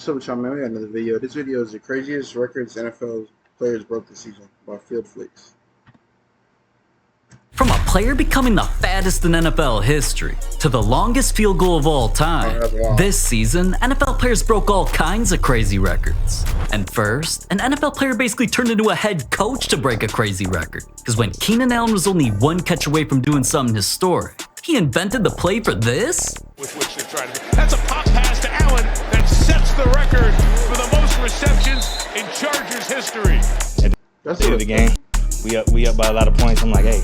So, with y'all, man, we got another video. This video is the craziest records NFL players broke this season by Field Flicks. From a player becoming the fattest in NFL history to the longest field goal of all time, this season, NFL players broke all kinds of crazy records. And first, an NFL player basically turned into a head coach to break a crazy record. Because when Keenan Allen was only one catch away from doing something historic, he invented the play for this? With which they're trying to. That's a pop pass to Allen that sets the record for the most receptions in Chargers history. That's the end of the game. We up by a lot of points. I'm like, hey,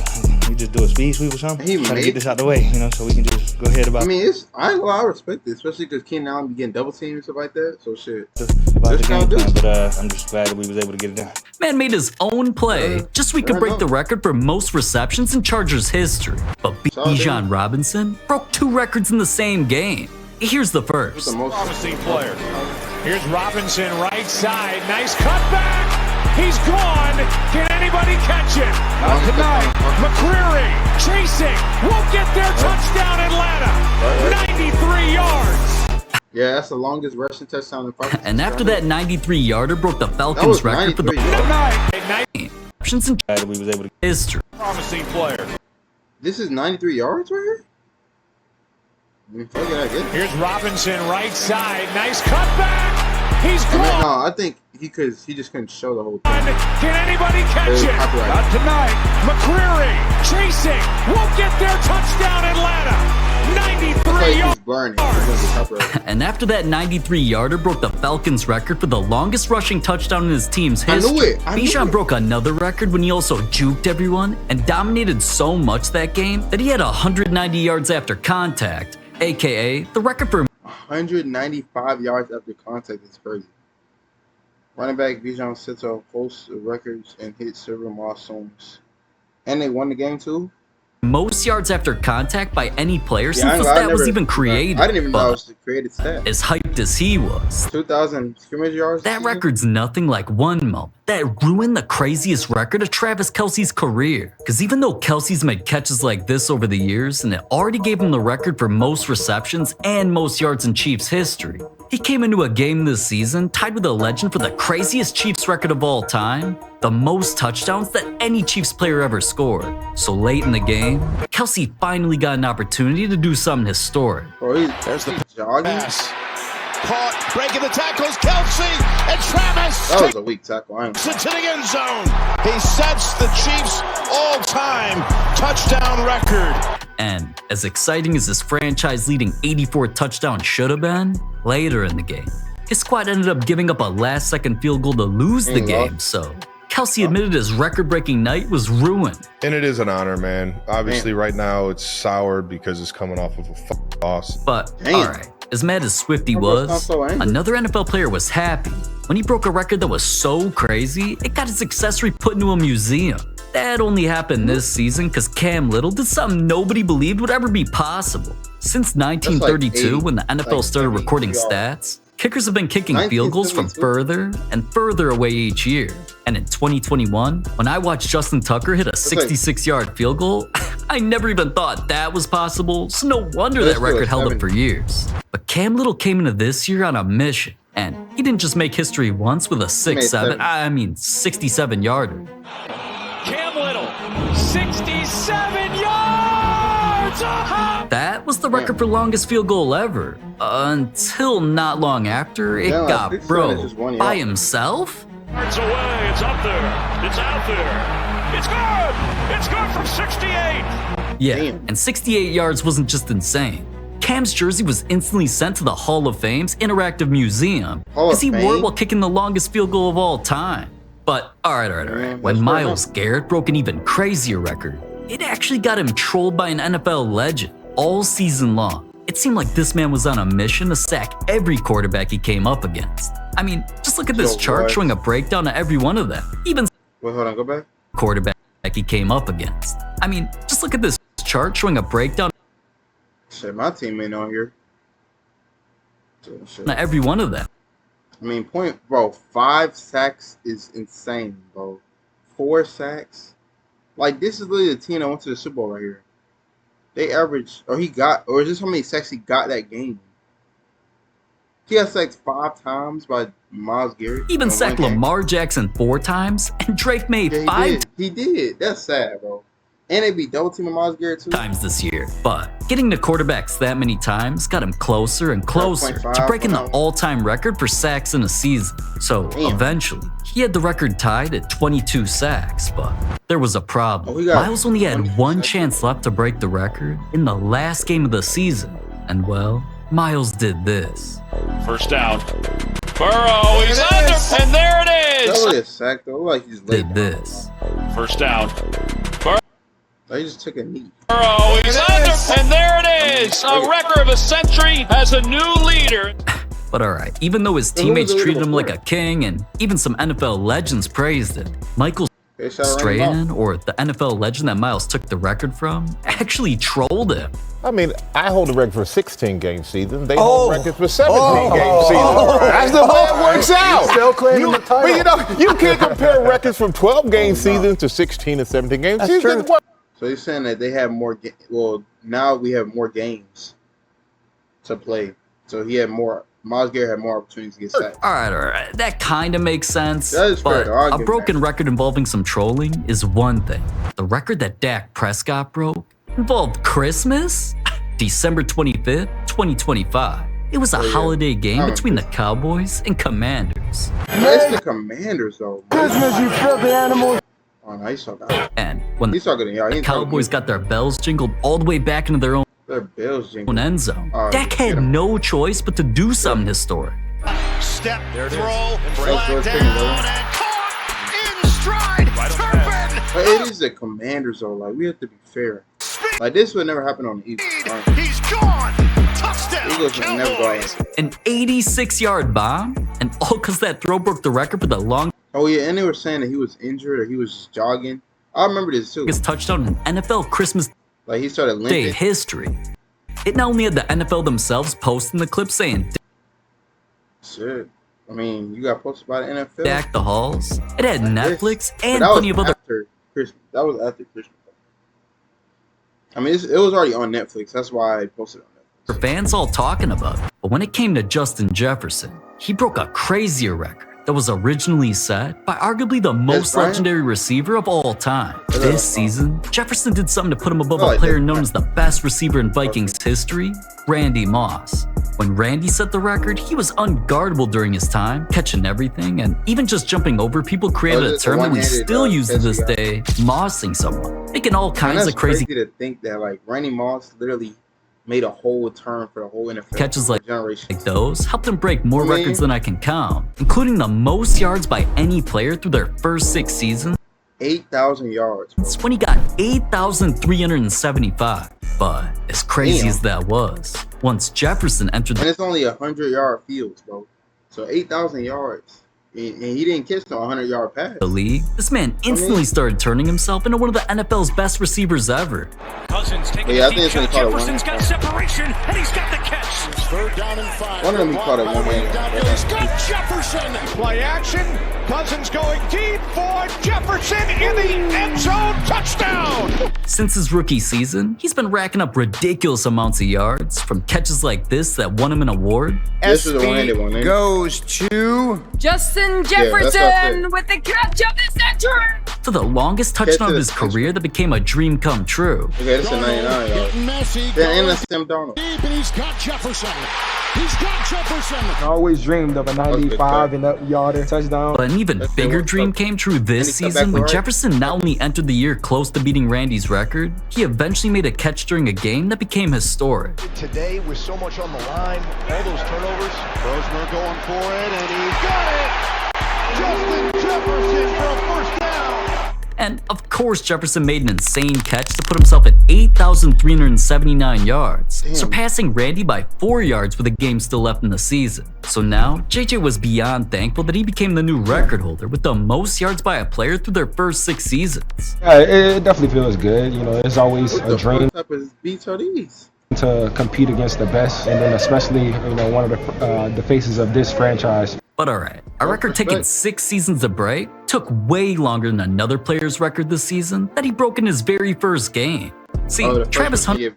we just do a speed sweep or something. Try to get this out the way, so we can just go ahead about. I mean, I respect it, especially because Keenan Allen be getting double teamed and stuff like that. So shit. About the game plan, but I'm just glad that we was able to get it done. Man made his own play just so he could break the record for most receptions in Chargers history. But Bijan Robinson broke two records in the same game. Here's the first. Promising player. Here's Robinson, right side. Nice cutback. He's gone. Can anybody catch it? Not tonight. McCreary chasing. Won't get their touchdown, Atlanta. 93 yards. Yeah, that's the longest rushing touchdown in five. And after that 93-yarder broke the Falcons record for the receptions in we was able to history. Promising player. This is 93 yards right here? Here's Robinson, right side. Nice cutback. He's gone. No, I think he just couldn't show the whole thing. Can anybody catch it? Not tonight. McCreary chasing. Won't get their touchdown, Atlanta. 93 yards. And after that 93-yarder broke the Falcons record for the longest rushing touchdown in his team's history, Bijan broke another record when he also juked everyone and dominated so much that game that he had 190 yards after contact, aka the record for 195 yards after contact is crazy. Running back Bijan Sito posts records and hit several milestones. And they won the game too? Most yards after contact by any player since the stat was even created. I didn't even know it was the created stat. As hyped as he was, 2,000 scrimmage yards. That record's nothing like one moment that ruined the craziest record of Travis Kelce's career. Because even though Kelce's made catches like this over the years, and it already gave him the record for most receptions and most yards in Chiefs history, he came into a game this season tied with a legend for the craziest Chiefs record of all time, the most touchdowns that any Chiefs player ever scored. So late in the game, Kelce finally got an opportunity to do something historic. There's the pass. Caught, breaking the tackles, Kelce and Travis. That was a weak tackle. Into the end zone. He sets the Chiefs' all-time touchdown record. And as exciting as his franchise-leading 84 touchdown should have been, later in the game, his squad ended up giving up a last-second field goal to lose the game, so Kelce admitted his record-breaking night was ruined. And it is an honor, man. Obviously, right now, it's sour because it's coming off of a loss. But, alright, as mad as Swifty was, another NFL player was happy. When he broke a record that was so crazy, it got his accessory put into a museum. That only happened this season because Cam Little did something nobody believed would ever be possible. Since 1932, when the NFL started recording stats, kickers have been kicking field goals from further and further away each year. And in 2021, when I watched Justin Tucker hit a 66-yard field goal, I never even thought that was possible, so no wonder that record held up for years. But Cam Little came into this year on a mission, and he didn't just make history once with a 67-yarder. Cam Little, 67 yards! That was the record for longest field goal ever, until not long after it got broke by himself. Yards away, it's up there, it's out there, it's good from 68! Yeah, and 68 yards wasn't just insane. Cam's jersey was instantly sent to the Hall of Fame's Interactive Museum because he wore it while kicking the longest field goal of all time. But, alright, when Myles Garrett broke an even crazier record, it actually got him trolled by an NFL legend all season long. It seemed like this man was on a mission to sack every quarterback he came up against. I mean, just look at this chart showing a breakdown of every one of them. Even go back. Quarterback he came up against. I mean, just look at this chart showing a breakdown. Shit, my team ain't on here. Every one of them. I mean, 5 sacks is insane, bro. 4 sacks. Like, this is literally the team that went to the Super Bowl right here. They averaged, or is this how many sacks he got that game? He got sacked 5 times by Myles Garrett. Even sacked Lamar Jackson 4 times, and Drake made 5 He did. That's sad, bro. And they beat double team with Myles Garrett 2 times this year. But getting to quarterbacks that many times got him closer and closer to breaking the all-time record for sacks in a season. So eventually, he had the record tied at 22 sacks, but there was a problem. Myles only had 1 chance left to break the record in the last game of the season. And well, Myles did this. First down. Burrow, he's under, and there it is. That was a sack though. Like he's did this. First down. He just took a knee. Burrow, he's under, and there it is. A record of a century has a new leader. But alright, even though his teammates treated him like a king and even some NFL legends praised it, Michael Strahan, or the NFL legend that Myles took the record from, actually trolled him. I mean, I hold the record for 16-game season. They hold records for 17-game season. That's the way it works out. Still claiming the title. But you know, you can't compare records from 12-game seasons to 16 and 17-game seasons. So you're saying that they have more? Well, now we have more games to play. So he had more. Myles Garrett had more opportunities to get sacked. All right. That kind of makes sense. That is fair. But a broken record involving some trolling is one thing. The record that Dak Prescott broke involved Christmas? December 25th, 2025. It was a holiday game between the Cowboys and Commanders. It's the Commanders, though. Christmas, you filthy animals. Oh, no, he's so bad. And when the Cowboys got their bells jingled all the way back into their own end zone, Dak had no choice but to do something historic. Step, throw, flat down, and caught in stride. Turpin. But it is the Commanders, though. Like, we have to be fair. Like, this would never happen on the Eagles. He's gone. Touchdown. Eagles would never go out. An 86-yard bomb, and all because that throw broke the record for the long. Oh yeah, and they were saying that he was injured or he was just jogging. I remember this too. His touchdown in NFL Christmas like he started limping. Day history. It not only had the NFL themselves posting the clip saying, "Shit." I mean, you got posted by the NFL. Dak the Halls. It had Netflix and plenty of other. After Christmas. That was after Christmas. I mean, it was already on Netflix. That's why I posted it on Netflix. For fans all talking about it. But when it came to Justin Jefferson, he broke a crazier record that was originally set by arguably the most legendary receiver of all time. This season, Jefferson did something to put him above a player known as the best receiver in Vikings history, Randy Moss. When Randy set the record, he was unguardable during his time, catching everything, and even just jumping over people created a term that we still use to this day, mossing someone, making all kinds of crazy to think that like Randy Moss literally made a whole turn for the whole NFL. Catches like those helped him break more records than I can count, including the most yards by any player through their first 6 seasons. 8,000 yards. That's when he got 8,375. But as crazy as that was, once Jefferson entered and it's only 100-yard fields, bro. So 8,000 yards. And he didn't catch no 100-yard pass. The league, this man instantly started turning himself into one of the NFL's best receivers ever. Cousins taking a deep shot. Jefferson's got separation, and he's got the catch. Third down and 5. One of them he caught it one-handed. He's got Jefferson. Play action. Cousins going deep for Jefferson in the end zone. Touchdown. Since his rookie season, he's been racking up ridiculous amounts of yards, from catches like this that won him an award. This is a one-handed one. Goes to Justin Jefferson with the catch of the century. To the longest touchdown of his career that became a dream come true. Okay, this is a 99 yards. Then that's Sam Darnold. He's got Jefferson. He's got Jefferson. I always dreamed of a 95 and up yarder touchdown. But an even bigger dream came true this season when Jefferson not only entered the year close to beating Randy's record, he eventually made a catch during a game that became historic. Today, with so much on the line, all those turnovers, Rosemer going for it, and he's got it! Justin Jefferson for a first down! And of course, Jefferson made an insane catch to put himself at 8,379 yards, surpassing Randy by 4 yards with a game still left in the season. So now, JJ was beyond thankful that he became the new record holder with the most yards by a player through their first 6 seasons. Yeah, it definitely feels good. You know, it's always a dream to compete against the best, and then especially, you know, one of the faces of this franchise. But alright, a record taking 6 seasons to break took way longer than another player's record this season that he broke in his very first game. See, Travis Hunter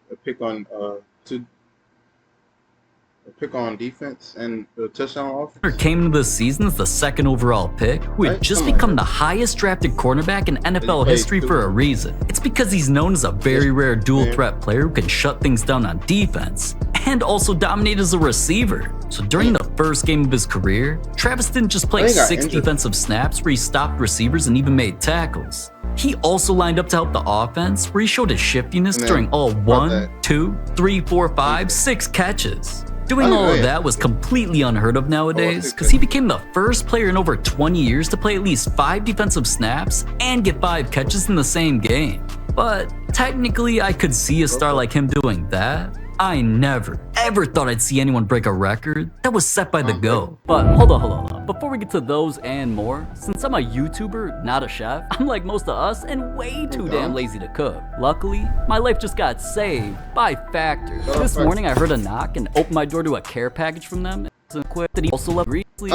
pick on defense and the touchdown offense. Came into this season as the 2nd overall pick, who had just become the highest drafted cornerback in NFL history for a reason. It's because he's known as a very rare dual threat player who can shut things down on defense and also dominate as a receiver. So during the first game of his career, Travis didn't just play 6 defensive snaps where he stopped receivers and even made tackles. He also lined up to help the offense, where he showed his shiftiness during all 1, 2, 3, 4, 5, 6 catches. Doing all of that was completely unheard of nowadays, because he became the first player in over 20 years to play at least 5 defensive snaps and get 5 catches in the same game. But technically, I could see a star like him doing that. I never, ever thought I'd see anyone break a record that was set by the GOAT. But hold on. Before we get to those and more, since I'm a YouTuber, not a chef, I'm like most of us and way too damn lazy to cook. Luckily, my life just got saved by Factor. This morning I heard a knock and opened my door to a care package from them. That he also loved recently.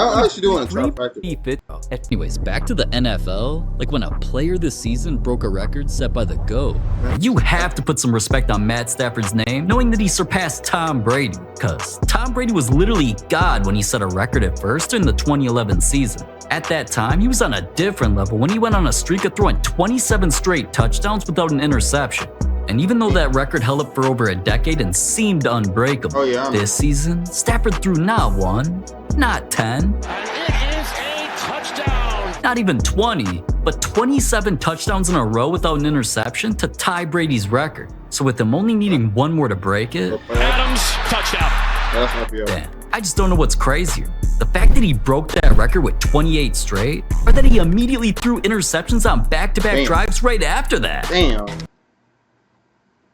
Anyways, back to the NFL. Like when a player this season broke a record set by the GOAT, you have to put some respect on Matt Stafford's name, knowing that he surpassed Tom Brady. Cause Tom Brady was literally God when he set a record at first in the 2011 season. At that time, he was on a different level when he went on a streak of throwing 27 straight touchdowns without an interception. And even though that record held up for over a decade and seemed unbreakable, this season, Stafford threw not 1, not 10, And it is a touchdown. not even 20, but 27 touchdowns in a row without an interception to tie Brady's record. So with him only needing 1 more to break it, Adams, touchdown. damn, I just don't know what's crazier. The fact that he broke that record with 28 straight, or that he immediately threw interceptions on back-to-back drives right after that. Damn.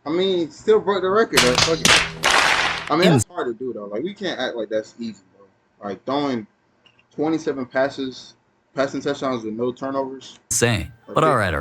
I mean, still broke the record. I mean, that's hard to do though. Like, we can't act like that's easy, bro. Like throwing 27 passing touchdowns with no turnovers. Insane. But all right.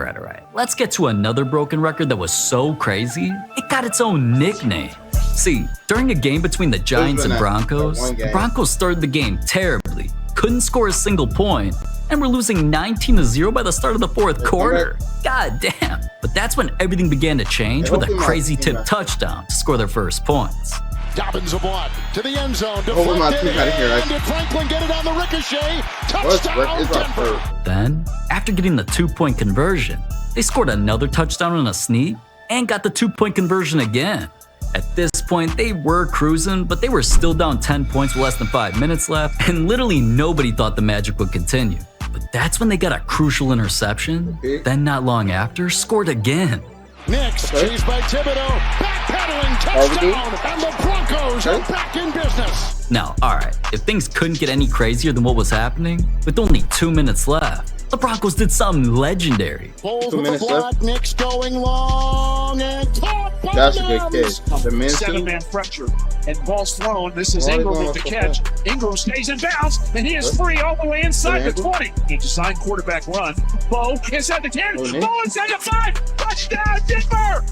Let's get to another broken record that was so crazy, it got its own nickname. See, during a game between the Giants and Broncos, the Broncos started the game terribly, couldn't score a single point, and were losing 19-0 by the start of the 4th quarter. God damn. But that's when everything began to change with a crazy tip touchdown to score their first points. Dobbins of one to the end zone. Deflected, and did Franklin get it on the ricochet? Touchdown, Denver. Then, after getting the 2-point conversion, they scored another touchdown on a sneak and got the 2-point conversion again. At this point, they were cruising, but they were still down 10 points with less than 5 minutes left, and literally nobody thought the magic would continue. But that's when they got a crucial interception, then not long after, scored again. Next, chased by Thibodeau, backpedaling, touchdown, and the Broncos are back in business. Now, alright, if things couldn't get any crazier than what was happening, with only 2 minutes left, the Broncos did something legendary. Pulls with the block, Nick's going long, and caught by That's a good catch. The 7-man pressure, and ball's thrown. This is Ingram with the catch. Ingram stays in bounds, and he is free all the way inside the 20. A design quarterback run. Bo inside the 10. Bo inside the 5. Touchdown, Denver!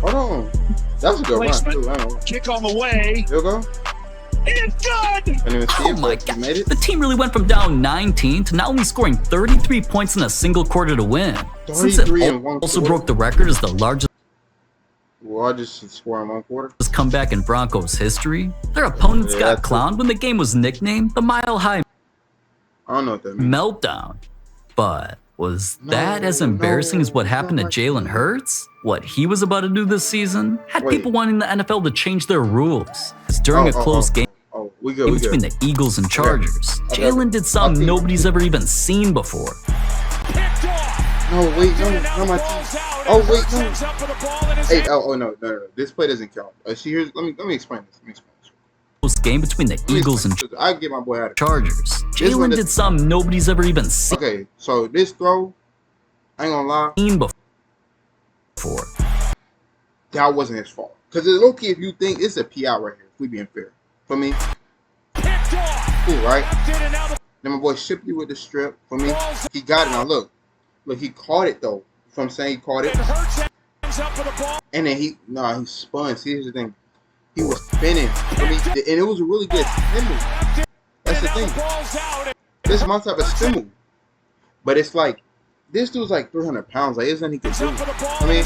Hold on. That was a good run. Kick on the way. Here we go. It's good! Oh my god, the team really went from down 19 to now only scoring 33 points in a single quarter to win. Since it also broke the record as the largest score in 1 quarter comeback in Broncos history, their opponents got clowned when the game was nicknamed the Mile High Meltdown. But was that as embarrassing as what happened to Jalen Hurts? What he was about to do this season had people wanting the NFL to change their rules. Because during a close game between the Eagles and Chargers, Jalen did something nobody's ever even seen before. No, wait, no, my team. Oh, wait, no. Hey, no. This play doesn't count. See, here's, let me explain this. Close game between the Eagles and I get my boy out of Chargers. Jalen did something nobody's ever even seen. Okay, so this throw, I ain't gonna lie. Before. That wasn't his fault. Because it's low-key if you think it's a PI right here, if we being fair. For me. Cool, right? Then my boy Shipley with the strip. For me, he got it. Now look, he caught it though. From saying he caught it. And then he spun. See, here's the thing. He was spinning. For me, and it was a really good spin move. That's the thing. This is my type of spin move. But it's like, this dude's like 300 pounds. Like, there's nothing he can do. I mean,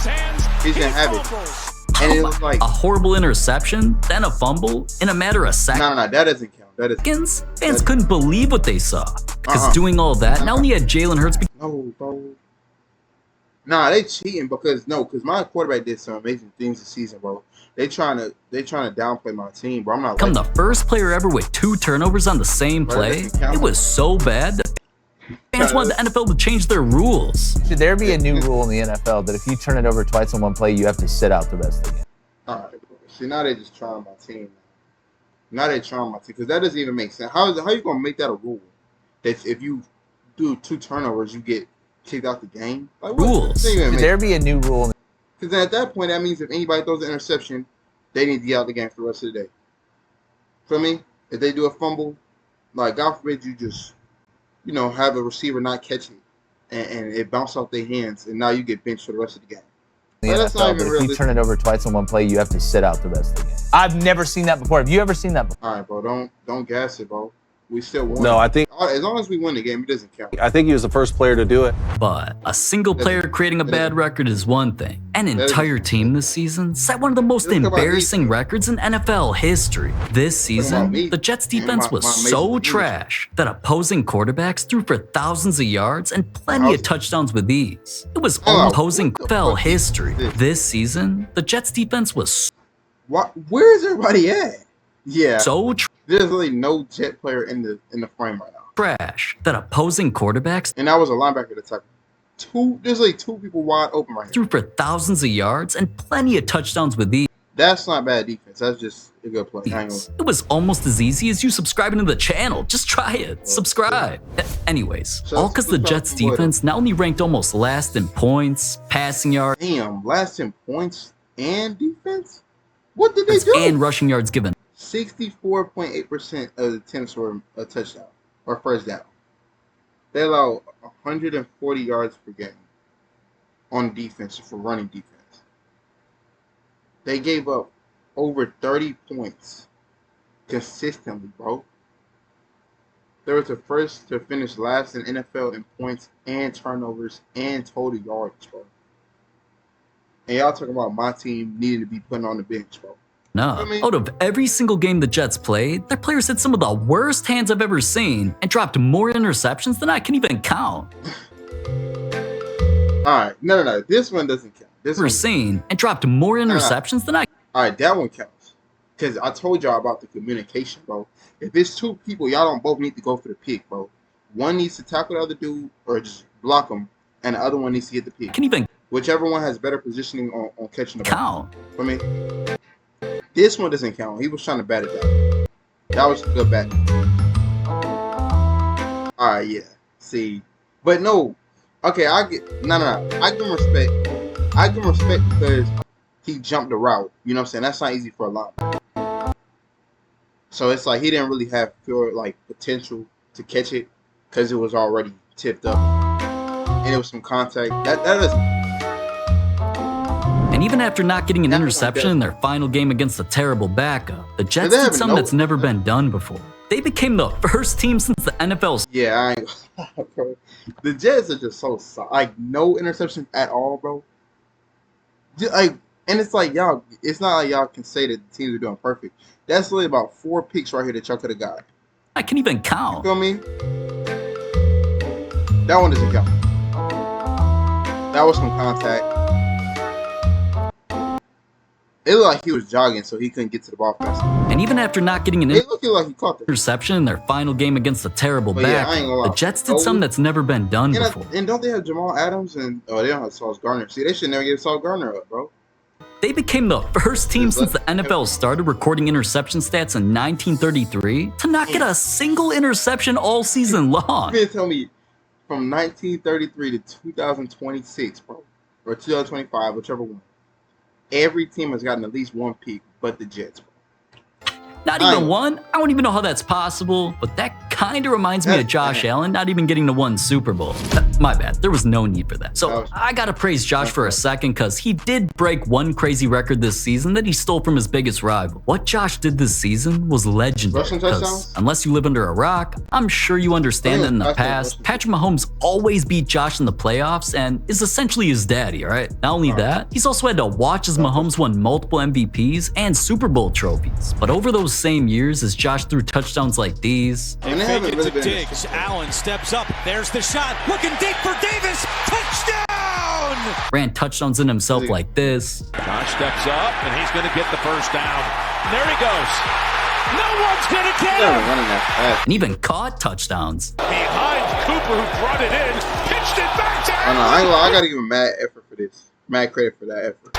he's gonna have it. And it was like a horrible interception, then a fumble in a matter of seconds. No, that doesn't count. That is Fans couldn't believe what they saw. Because doing all that, not only had Jalen Hurts... No, bro. Nah, they cheating because my quarterback did some amazing things this season, bro. They trying to downplay my team, bro. I'm not become the first player ever with 2 turnovers on the same play. It was so bad that fans wanted the NFL to change their rules. Should there be a new rule in the NFL that if you turn it over twice in one play, you have to sit out the rest of the game? All right, bro. See, now they just trying my team. Now they trying my team because that doesn't even make sense. How you gonna make that a rule? That if you do 2 turnovers, you get kicked out the game? Like, rules. Should there be a new rule? Because at that point, that means if anybody throws an interception, they need to get out the game for the rest of the day. For me, if they do a fumble, like God forbid you just, have a receiver not catch it, and it bounces off their hands, and now you get benched for the rest of the game. That's not even realistic. If you turn it over twice in one play, you have to sit out the rest of the game. I've never seen that before. Have you ever seen that before? All right, bro. Don't gas it, bro. We still won. No, I think as long as we win the game, it doesn't count. I think he was the first player to do it. But a single player creating a bad record is one thing. An entire team this season set one of the most embarrassing records in NFL history. This season, the Jets defense was so trash that opposing quarterbacks threw for thousands of yards and plenty of touchdowns with ease. It was opposing NFL history. This season, the Jets defense was where is everybody at? Yeah. So there's really no Jet player in the frame right now. Trash that opposing quarterbacks, and that was a linebacker that tackle. There's like 2 people wide open right here. Threw for thousands of yards and plenty of touchdowns with these. That's not bad defense. That's just a good play. It was almost as easy as you subscribing to the channel. Just try it. Subscribe. Anyways, all because the Jets defense not only ranked almost last in points, passing yards. Damn, last in points and defense? What did they do? And rushing yards given. 64.8% of the attempts were a touchdown or first down. They allow 140 yards per game on defense for running defense. They gave up over 30 points consistently, bro. They were the first to finish last in NFL in points and turnovers and total yards, bro. And y'all talking about my team needing to be put on the bench, bro. No. Out of every single game the Jets played, their players had some of the worst hands I've ever seen and dropped more interceptions than I can even count. Alright, no. This one doesn't count. And dropped more interceptions than I. Alright, that one counts. Because I told y'all about the communication, bro. If it's 2 people, y'all don't both need to go for the pick, bro. One needs to tackle the other dude or just block him, and the other one needs to get the pick. Can even. Whichever one has better positioning on catching the ball. Count. For me. This one doesn't count. He was trying to bat it down. That was a good bat. Alright, yeah. See. But no. Okay, I give him respect. I give him respect because he jumped the route. You know what I'm saying? That's not easy for a linebacker. So it's like he didn't really have potential to catch it because it was already tipped up. And it was some contact. That doesn't. And even after not getting an interception in their final game against a terrible backup, the Jets did something that's never been done before. They became the first team since the NFL's. Yeah, I ain't. Bro. The Jets are just so soft. No interceptions at all, bro. And it's like y'all. It's not like y'all can say that the teams are doing perfect. That's really about 4 picks right here that y'all could have got. I can even count. You feel me? That one doesn't count. That was some contact. It looked like he was jogging, so he couldn't get to the ball fast. And even after not getting an like he caught the interception in their final game against a terrible back, the Jets did something that's never been done before. And don't they have Jamal Adams and they don't have Sauce Gardner? See, they should never get Sauce Gardner up, bro. They became the first team since the NFL started recording interception stats in 1933 to not get a single interception all season long. You tell me from 1933 to 2026, bro, or 2025, whichever one. Every team has gotten at least 1 pick, but the Jets. Not even one? I don't even know how that's possible, but that kinda reminds me of Josh Allen not even getting to one Super Bowl. My bad, there was no need for that. So I gotta praise Josh for a second because he did break one crazy record this season that he stole from his biggest rival. What Josh did this season was legendary. Because unless you live under a rock, I'm sure you understand that in the past, Patrick Mahomes always beat Josh in the playoffs and is essentially his daddy, alright? Not only that, he's also had to watch as Mahomes won multiple MVPs and Super Bowl trophies. But over those same years, as Josh threw touchdowns like these, they fake it to Diggs. Allen steps up. There's the shot. Looking deep for Davis. Touchdown! ran touchdowns in himself like this. Josh steps up and he's going to get the first down. There he goes. No one's going to get him. And even caught touchdowns. Behind Cooper, who brought it in, pitched it back to Allen. I gotta give him mad effort for this. Mad credit for that effort.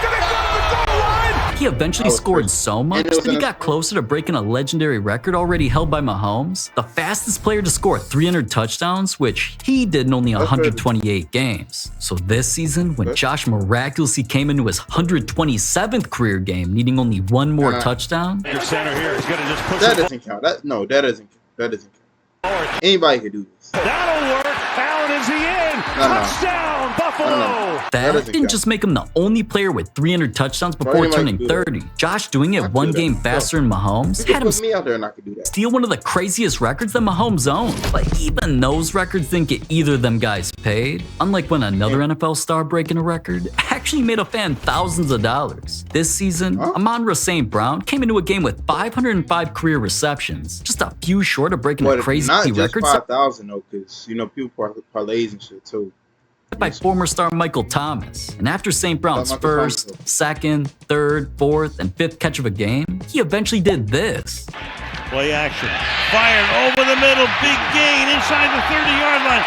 He eventually scored so much that he got closer to breaking a legendary record already held by Mahomes, the fastest player to score 300 touchdowns, which he did in only 128 games. So this season, when Josh miraculously came into his 127th career game, needing only one more touchdown, your center here is going to just push that doesn't count. That doesn't count. Anybody can do this. That'll work. Allen is in. Touchdown, Buffalo. That didn't just make him the only player with 300 touchdowns before turning 30. Josh doing it one game faster than Mahomes had him steal one of the craziest records that Mahomes owned. But even those records didn't get either of them guys paid. Unlike when another NFL star breaking a record actually made a fan thousands of dollars. This season, Amon-Ra St. Brown came into a game with 505 career receptions, just a few short of breaking a crazy record. Not just 5,000 though, because people parlays and shit too. By former star Michael Thomas. And after St. Brown's first, second, third, fourth, and fifth catch of a game, he eventually did this. Play action. Fired over the middle. Big gain inside the 30-yard line.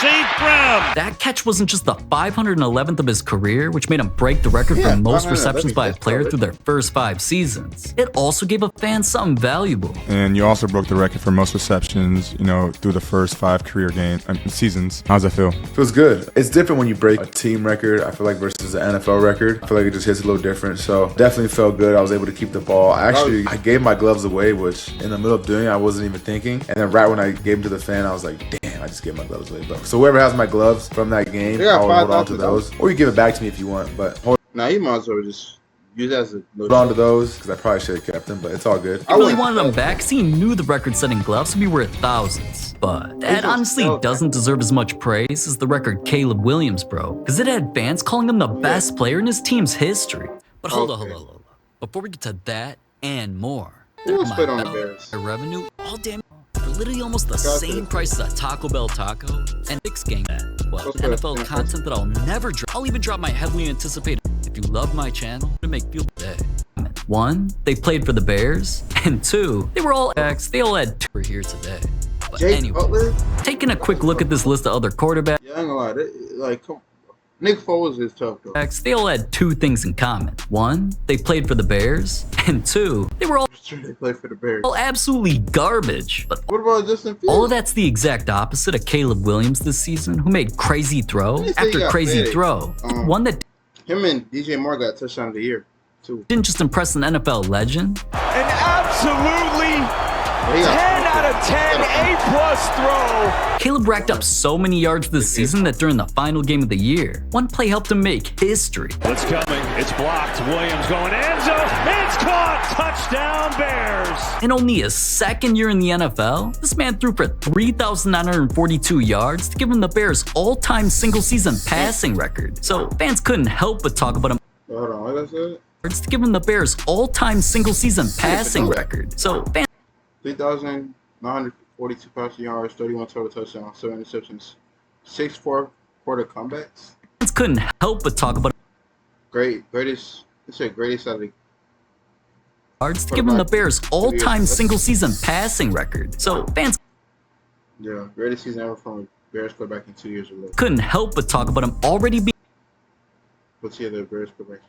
St. Brown. That catch wasn't just the 511th of his career, which made him break the record for most receptions by a player through their first 5 seasons. It also gave a fan something valuable. And you also broke the record for most receptions, through the first 5 career seasons. How's that feel? Feels good. It's different when you break a team record, I feel like, versus an NFL record. I feel like it just hits a little different. So definitely felt good. I was able to keep the ball. I gave my gloves away, which in the middle of doing it, I wasn't even thinking. And then right when I gave them to the fan, I was like, damn, I just gave my gloves away. But so whoever has my gloves from that game, I'll hold on to those. Or you give it back to me if you want. But you might as well just use it as a hold on to those, because I probably should have kept them, but it's all good. I really wanted them back because he knew the record-setting gloves would be worth thousands. But that honestly doesn't deserve as much praise as the record Caleb Williams broke, because it had fans calling him the best player in his team's history. But hold on. Before we get to that and more, the revenue all damn literally almost the same price as a Taco Bell taco and Fix Gang NFL content that I'll never drop. I'll even drop my heavily anticipated if you love my channel to make feel day. 1, they played for the Bears, and 2, they were all X. They all had 2 here today. But anyway, taking a quick look at this list of other quarterbacks. Yeah, I ain't gonna lie. Come on. Nick Foles is tough though. They all had 2 things in common. 1, they played for the Bears, and 2, they were all absolutely garbage. But what about Justin Fields? All of that's the exact opposite of Caleb Williams this season, who made crazy throw after crazy throw. One that him and DJ Moore got touchdown of the year too. Didn't just impress an NFL legend. An absolutely 10 out of 10 A+ throw. Caleb racked up so many yards this season that during the final game of the year, one play helped him make history. It's coming. It's blocked. Williams going end zone. It's caught. Touchdown Bears. In only his second year in the NFL, this man threw for 3,942 yards to give him the Bears' all-time single-season passing record. So fans couldn't help but talk about him. Hold on, what I said? To give him the Bears' all-time single-season passing record. So fans 3,942 passing yards, 31 total touchdowns, 7 interceptions, 6 4-quarter comebacks. Fans couldn't help but talk about greatest out of the yards to give him the Bears' all-time single-season passing record. So fans greatest season ever from a Bears quarterback in 2 years ago. Couldn't help but talk about him already being. Let's see the Bears quarterback.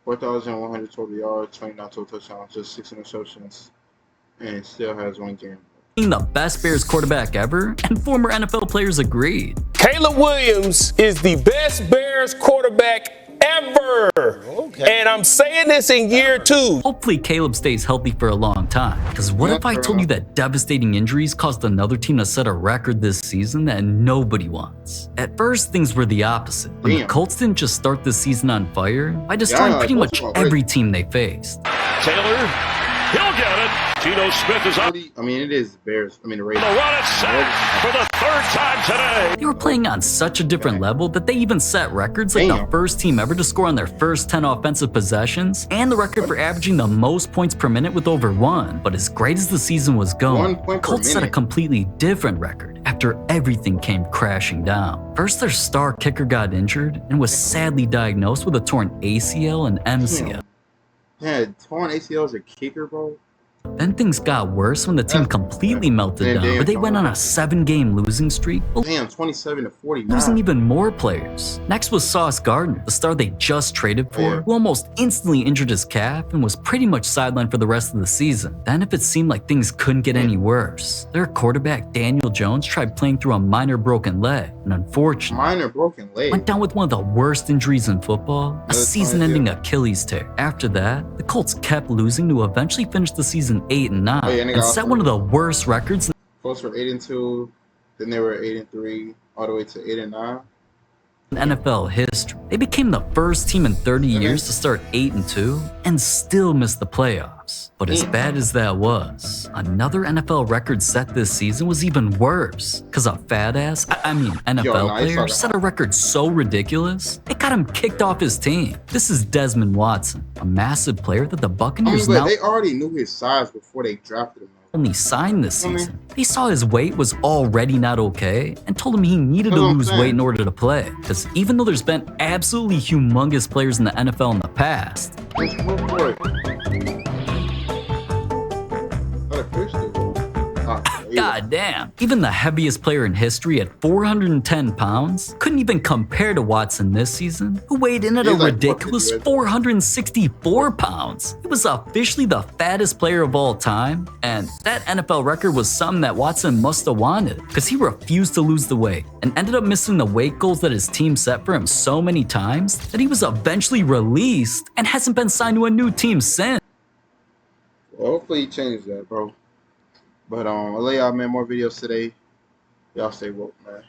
4,100 total yards, 29 total touchdowns, just 6 interceptions, and still has 1 game. Being the best Bears quarterback ever, and former NFL players agreed. Caleb Williams is the best Bears quarterback ever. And I'm saying this in year 2. Hopefully Caleb stays healthy for a long time. Because what if I told you that devastating injuries caused another team to set a record this season that nobody wants? At first, things were the opposite. But the Colts didn't just start the season on fire by destroying pretty much every team they faced. Taylor, he'll get it. Geno Smith is up. I mean, it is the Bears. I mean, the Raiders. The run is set for the third time today. They were playing on such a different level that they even set records like the first team ever to score on their first 10 offensive possessions and the record for averaging the most points per minute with over 1. But as great as the season was going, Colts set a completely different record after everything came crashing down. First, their star kicker got injured and was sadly diagnosed with a torn ACL and MCL. Yeah, torn ACL as a kicker, bro. Then things got worse when the team completely melted down, where they went on a 7-game losing streak. Damn, 27-49. Losing even more players. Next was Sauce Gardner, the star they just traded for, who almost instantly injured his calf and was pretty much sidelined for the rest of the season. Then if it seemed like things couldn't get any worse, their quarterback Daniel Jones tried playing through a minor broken leg, and unfortunately, went down with one of the worst injuries in football, a season-ending Achilles tear. After that, the Colts kept losing to eventually finish the season 8-9 and set one of the worst records. Colts were 8-2, then they were 8-3, all the way to 8-9. In NFL history, they became the first team in 30 years to start 8-2 and still miss the playoffs. But as bad as that was, another NFL record set this season was even worse. Cause a NFL player set a record so ridiculous, it got him kicked off his team. This is Desmond Watson, a massive player that the Buccaneers they already knew his size before they drafted him. Only signed this season. They saw his weight was already not okay and told him he needed to lose weight in order to play. Because even though there's been absolutely humongous players in the NFL in the past, God damn, even the heaviest player in history at 410 pounds couldn't even compare to Watson this season, who weighed in at a ridiculous 464 pounds. He was officially the fattest player of all time, and that NFL record was something that Watson must have wanted, because he refused to lose the weight and ended up missing the weight goals that his team set for him so many times that he was eventually released and hasn't been signed to a new team since. Well, hopefully he changes that, bro. But I'll let y'all, man, more videos today. Y'all stay woke, man.